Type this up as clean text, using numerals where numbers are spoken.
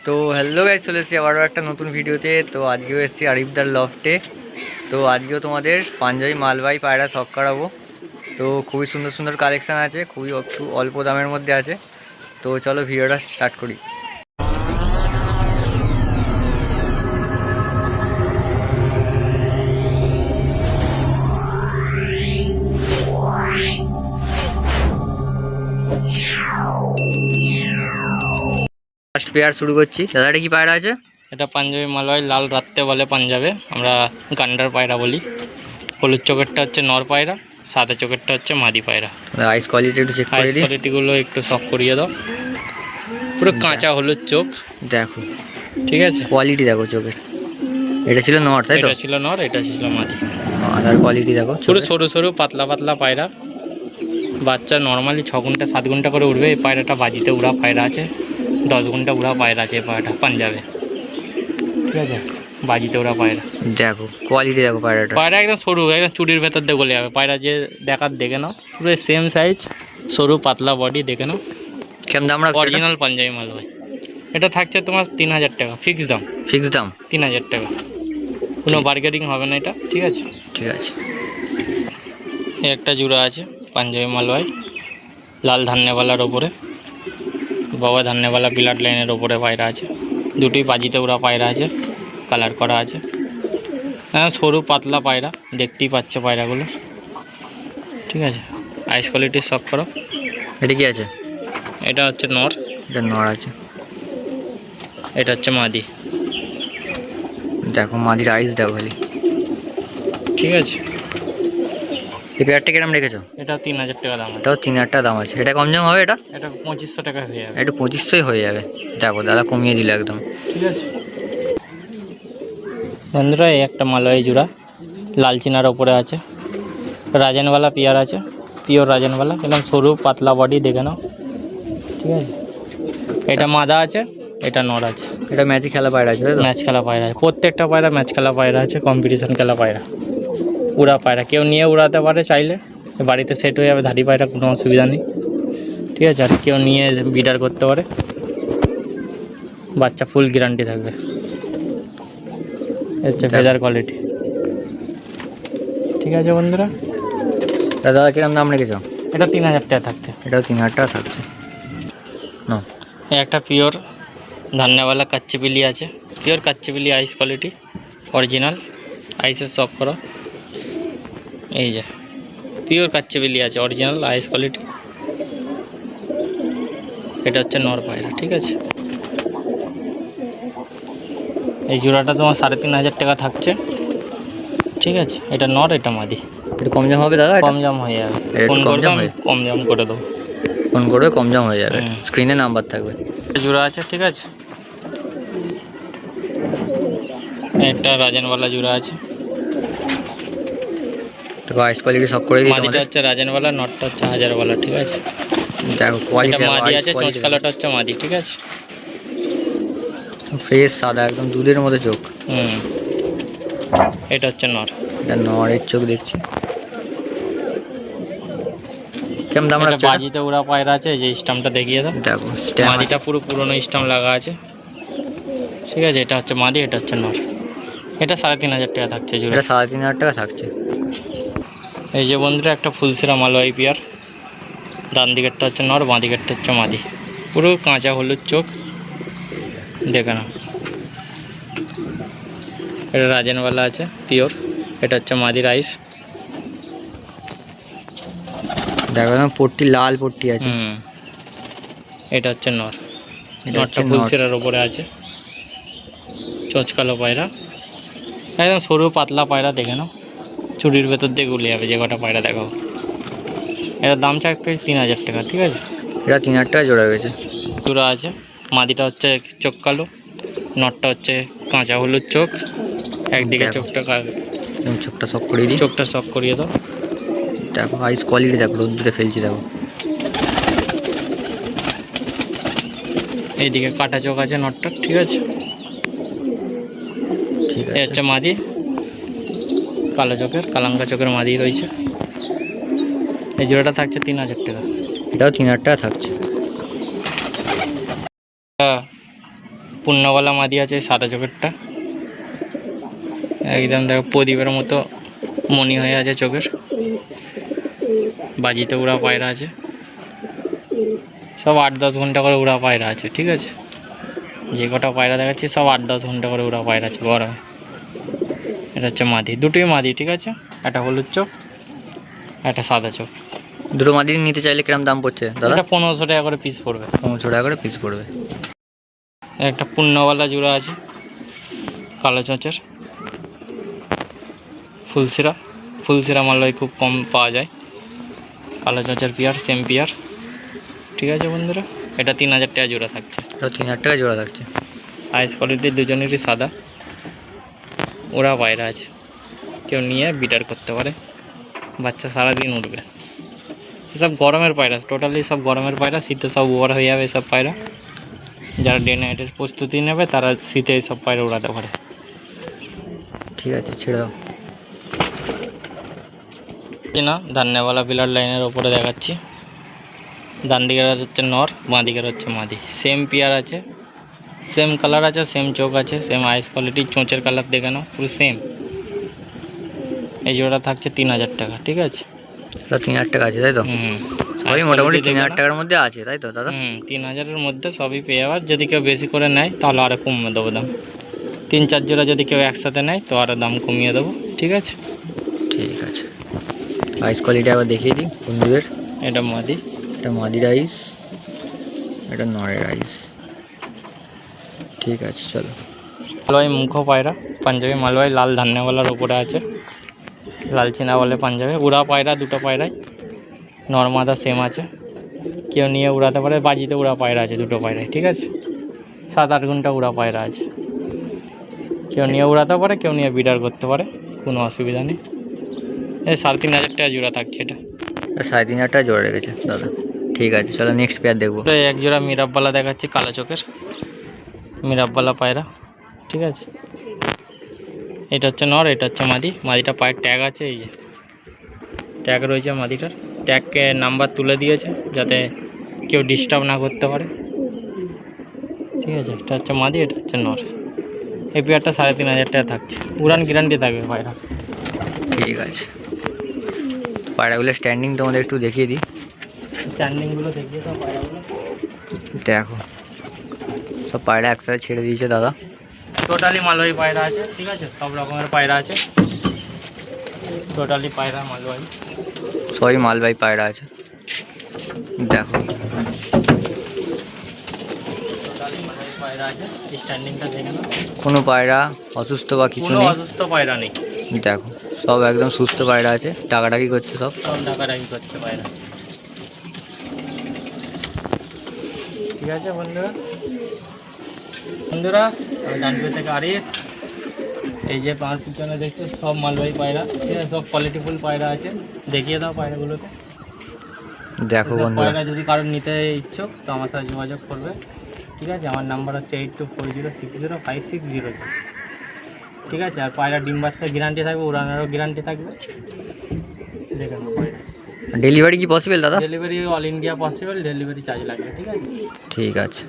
তো hello guys, চলে এসেছি আবারও একটা নতুন ভিডিওতে। তো আজকেও এসেছি আরিফদার লফটে। তো আজকেও তোমাদের পাঞ্জাবি মালবাহী পায়রা শখ করাবো। তো খুবই সুন্দর সুন্দর কালেকশান আছে, খুবই একটু অল্প দামের মধ্যে আছে। তো চলো ভিডিওটা স্টার্ট করি। ফার্স্ট পেয়ার শুরু করছি। দাদা এটা কি পায়রা আছে? এটা পাঞ্জাবি মালবাহী লাল রাত্রে বলে পাঞ্জাবে, আমরা গান্ডার পায়রা বলি। হলুদ চোখেরটা হচ্ছে নর পায়রা, সাদা চোখেরটা হচ্ছে মাদি পায়রা। আইস কোয়ালিটি একটু চেক করে আইস দিই। কোয়ালিটিগুলো একটু শখ করিয়ে দাও। পুরো কাঁচা হলুদ চোখ, দেখো ঠিক আছে। কোয়ালিটি দেখো চোখের। এটা ছিল নর, তাই তো? এটা ছিল নর, এটা ছিল মাদি। আর কোয়ালিটি দেখো, পুরো সরু সরু পাতলা পাতলা পায়রা। বাচ্চা নর্মালি 6 ঘন্টা 7 ঘন্টা করে উঠবে। এই পায়রাটা বাজিতে উড়া পায়রা আছে, 10 ঘন্টা উড়া পায়রা আছে এই পায়রাটা পাঞ্জাবে, ঠিক আছে। বাজিতে ওরা পায়রা দেখো কোয়ালিটি দেখো পায়রাটা। পায়রা একদম সরু, একদম চুরির ভেতর দিয়ে গলে যাবে। পায়রা যে দেখার দেখে নাও, পুরো সেম সাইজ, সরু পাতলা বডি, দেখে নাও। কেমন দাম রাখছো? অরিজিনাল পাঞ্জাবি মাল ভাই। এটা থাকছে তোমার 3000 টাকা ফিক্স দাম। ফিক্স দাম 3000 টাকা, কোনো বার্গেনিং হবে না এটা, ঠিক আছে। ঠিক আছে। এই একটা জোড়া আছে পাঞ্জাবি মালবাই, লাল ধান্যবালার ওপরে, বাবা ধান্যবালা পিলার লাইনের ওপরে পায়রা আছে। দুটি বাজিতে ওরা পায়রা আছে, কালার করা আছে। হ্যাঁ, সরু পাতলা পায়রা, দেখতেই পাচ্ছ পায়রাগুলো, ঠিক আছে। আইস কোয়ালিটির শখ করো। এটা কি আছে? এটা হচ্ছে নর, এটা নর আছে। এটা হচ্ছে মাদি। দেখো মাদির আইস দেখো খালি, ঠিক আছে। এই পেয়ারটা কিরম রেখেছো? এটা 3000 টাকা দাম আছে। এটাও 3000 টাকা দাম আছে। এটা কম দাম হবে? এটা এটা 2500 টাকা হয়ে যাবে। একটু 2500ই হয়ে যাবে। দেখো দাদা কমিয়ে দিল একদম, ঠিক আছে বন্ধুরা। এই একটা মালবাহী জোড়া লাল চিনার ওপরে আছে, রাজনওয়ালা পিয়ার আছে, পিওর রাজনওয়ালা, একদম সরু পাতলা বডি, দেখে নাও, ঠিক আছে। এটা মাদা আছে, এটা নর আছে। এটা ম্যাচে খেলা পায়রা আছে, তাই তো? ম্যাচ খেলা পায়রা আছে, প্রত্যেকটা পায়রা ম্যাচ খেলা পায়রা আছে, কম্পিটিশান খেলা পায়রা, উড়া পায়রা। কেউ নিয়ে উড়াতে পারে চাইলে, বাড়িতে সেট হয়ে যাবে ধাড়ি পায়রা, কোনো অসুবিধা নেই, ঠিক আছে। আর কেউ নিয়ে বিডার করতে পারে, বাচ্চা ফুল গ্যারান্টি থাকবে। হচ্ছে ফেদার কোয়ালিটি, ঠিক আছে বন্ধুরা। দাদা কিরম দাম রেখেছো? এটা 3000 টাকা থাকছে। এটাও 3000 টাকা থাকছে। না, একটা পিওর ধান্যওয়ালা কাচ্চিপিলি আছে, পিওর কাচ্চিপিলি, আইস কোয়ালিটি অরিজিনাল, আইসের শখ করো। এই যে পিওর কাচ্চিপিলি আছে, অরিজিনাল আইস কোয়ালিটি। এটা হচ্ছে নর পায়রা, ঠিক আছে। এই জোড়াটা তোমার 3500 টাকা থাকছে, ঠিক আছে। এটা নর, এটা মাদি। একটু কম দাম হবে দাদা? কম দাম হয়ে যাবে, ফোন করবে, আমি কম দাম করে দেবো। ফোন করবে, কম দাম হয়ে যাবে, স্ক্রিনে নাম্বার থাকবে। জোড়া আছে, ঠিক আছে। একটা রাজনওয়ালা জোড়া আছে। দেখো আইস কোয়ালিটি সব করে দিই। মাদিটা হচ্ছে রাজনওয়ালা, নটটা হচ্ছে হাজারওয়ালা, ঠিক আছে। দেখো কোয়ালিটি, এটা মাদি আছে, চোঁচ কালারটা হচ্ছে মাদি, ঠিক আছে। ফ্রেশ সাদা, একদম দুধের মতো চোখ। এটা হচ্ছে নর, এটা নরের চোখ দেখছি। কেমন দাম রাখছো? বাজিতে ওরা পায়রা আছে, এই যে স্টাম্পটা দেখিয়ে দাও। দেখো মাদিটা পুরো পুরোনো স্টাম্প লাগা আছে, ঠিক আছে। এটা হচ্ছে মাদি, এটা হচ্ছে নর। এটা 3500 টাকা থাকছে জোড়া। এটা 3500 টাকা থাকছে। এই যে বন্ধুরা একটা ফুলসেরা মালবাহী পেয়ার, ডান দিকেরটা হচ্ছে নর, বাঁ দিকেরটা হচ্ছে মাদি, পুরো কাঁচা হলুদ চোখ, দেখে নাও। এটা রাজনওয়ালা আছে পিওর, এটা হচ্ছে মাদির আইস। দেখো একদম পট্টি, লাল পট্টি আছে। এটা হচ্ছে নর, নরটা ফুলসেরার ওপরে আছে, চোঁচ কালো পায়রা, একদম সরু পাতলা পায়রা, দেখে নাও। চুরির ভেতর দিয়ে গুলে যাবে যে কটা পায়রা দেখো। এটার দাম চাচ্ছে 3000 টাকা, ঠিক আছে। এটা 3000 টাকা জোড়া রয়েছে। জোড়া আছে। মাদিটা হচ্ছে চোখ কালো, নটটা হচ্ছে কাঁচা হলুদ চোখ, একদিকে চোখটা চোখটা শক করিয়ে দিই, চোখটা শক করিয়ে দাও। দেখো আইস কোয়ালিটি দেখো, রোদ্দুরে ফেলছি দেখো। এইদিকে কাটা চোখ আছে নটটা, ঠিক আছে। ঠিক এই আছে, হচ্ছে মাদি, কালো চোখের, কালাঙ্কা চোখের মাদি রয়েছে। এই জোড়াটা থাকছে 3000 টাকা। এটাও 3000 টাকা থাকছে। পূর্ণবালা মাদি আছে এই সাদা চোখেরটা, একদম দেখো প্রদীপের মতো মণি হয়ে আছে চোখের। বাজিতে উড়া পায়রা আছে, সব 8-10 ঘন্টা করে উড়া পায়রা আছে, ঠিক আছে। যে কটা পায়রা দেখাচ্ছি সব 8-10 ঘন্টা করে উড়া পায়রা আছে গরমে। এটা হচ্ছে মাদি, দুটোই মাদি, ঠিক আছে। একটা হলুদ চোখ, একটা সাদা চোখ। দুটো মাদি নিতে চাইলে কিরম দাম পড়ছে দাদা? এটা 1500 টাকা করে পিস পড়বে। 1500 টাকা করে পিস পড়বে। একটা পূর্ণবালা জোড়া আছে কালো চোঁচের, ফুলসিরা মালয় খুব কম পাওয়া যায়। কালো চোঁচের পেয়ার, সেম পেয়ার, ঠিক আছে বন্ধুরা। এটা 3000 টাকা জোড়া থাকছে। এটা 3000 টাকা জোড়া থাকছে। হাইস কোয়ালিটির দুজনেরই সাদা ওরা পায়রা আছে, কেউ নিয়ে বিটার করতে পারে, বাচ্চা সারাদিন উঠবে। সব গরমের পায়রা, টোটালি সব গরমের পায়রা, শীতে সব ওভার হয়ে যাবে এসব পায়রা। যারা ডে নাইটের প্রস্তুতি নেবে তারা শীতে এইসব পায়রা উড়াতে পারে। ঠিক আছে, ছেড়ে দাও। না ধান্যবালা পিলার লাইনের ওপরে দেখাচ্ছি। ডান দিকের হচ্ছে নর, বাঁ দিকের হচ্ছে মাদি, সেম পেয়ার আছে, সেম কালার আছে, সেম চোখ আছে, সেম আইস কোয়ালিটি, চোঁচের কালার দেখে নাও পুরো সেম। এই জোড়া থাকছে 3000 টাকা, ঠিক আছে। এটা 3000 টাকা আছে তাই তো? সবই মোটামুটি 3000 টাকার মধ্যে আছে তাই তো দাদা? 3000-এর মধ্যে সবই পেয়ে যাবার। যদি কেউ বেশি করে নেয় তাহলে আরও কমিয়ে দেবো দাম। 3-4 জোড়া যদি কেউ একসাথে নেয় তো আরও দাম কমিয়ে দেবো, ঠিক আছে। ঠিক আছে, রাইস কোয়ালিটি আবার দেখিয়ে দিই বন্ধুদের। এটা মাদি, এটা মাদি রাইস, এটা নরের রাইস। ঠিক আছে চলো। মালবাই মুখো পায়রা, পাঞ্জাবি মালবাই, লাল ধান্যওয়ালার ওপরে আছে, লাল চিনা বলে পাঞ্জাবি। উড়া পায়রা দুটো পায়রাই, নর্মাদা সেম আছে, কেউ নিয়ে উড়াতে পারে। বাজিতে উড়া পায়রা আছে দুটো পায়রাই, ঠিক আছে। 7-8 ঘন্টা উড়া পায়রা আছে, কেউ নিয়ে উড়াতে পারে, কেউ নিয়ে বিডার করতে পারে, কোনো অসুবিধা নেই। এই 3500 টাকা জোড়া থাকছে এটা। 3500 টাকা জোড়া রেখেছে দাদা। ঠিক আছে চলো, নেক্সট পেয়ার দেখবো। তো এক জোড়া মিরাববালা দেখাচ্ছি, কালো চোখের মিরাববালা পায়রা, ঠিক আছে। এটা হচ্ছে নর, এটা হচ্ছে মাদি। মাদিটা পায়ের ট্যাগ আছে, এই যে ট্যাগ রয়েছে মাদিটার, ট্যাগকে নাম্বার তুলে দিয়েছে যাতে কেউ ডিস্টার্ব না করতে পারে, ঠিক আছে। এটা হচ্ছে মাদি, এটা হচ্ছে নর। এই পেয়ারটা 3500 টাকা থাকছে, উড়ান গ্যারান্টি থাকবে পায়রা। ঠিক আছে, পায়রাগুলো স্ট্যান্ডিং তোমাদের একটু দেখিয়ে দিই। স্ট্যান্ডিংগুলো দেখিয়ে দাও পায়রাগুলো। দেখো সব পায়রা একসাথে ছেড়ে দিয়েছে দাদা। টোটালি মালবাহী পায়রা আছে, ঠিক আছে। সব রকমের পায়রা আছে, টোটালি পায়রা মালবাহী। সবই মালবাহী পায়রা আছে, দেখো টোটালি মালবাহী পায়রা আছে। স্ট্যান্ডিংটা দেখে নাও, কোনো পায়রা অসুস্থ বা কিছু কোনো নেই। অসুস্থ পায়রা নেই, দেখো সব একদম সুস্থ পায়রা আছে, টাকাটাকি করছে সব। সব ডাকাডাকি করছে পায়রা, ঠিক আছে বন্ধুরা। আমি ডানপুর থেকে আরিফ। এই যে পাঁচ পিছনে দেখছো সব মালবাহী পায়রা, ঠিক আছে। সব কোয়ালিটিফুল পায়রা আছে, দেখিয়ে দাও পায়রাগুলোকে। দেখো এসব বন্ধুরা, পায়রা যদি কারোর নিতে ইচ্ছুক তো আমার সাথে যোগাযোগ করবে, ঠিক আছে। আমার নাম্বার হচ্ছে 8240605606, ঠিক আছে। আর পায়রা ডিম বাচ্চার গ্যারান্টি থাকবে, উড়ানোরও গ্যারান্টি থাকবে, দেখে নাও পায়রা। ডেলিভারি কি পসিবল দাদা? Delivery all India possible, delivery charge লাগবে, ঠিক আছে। ঠিক আছে।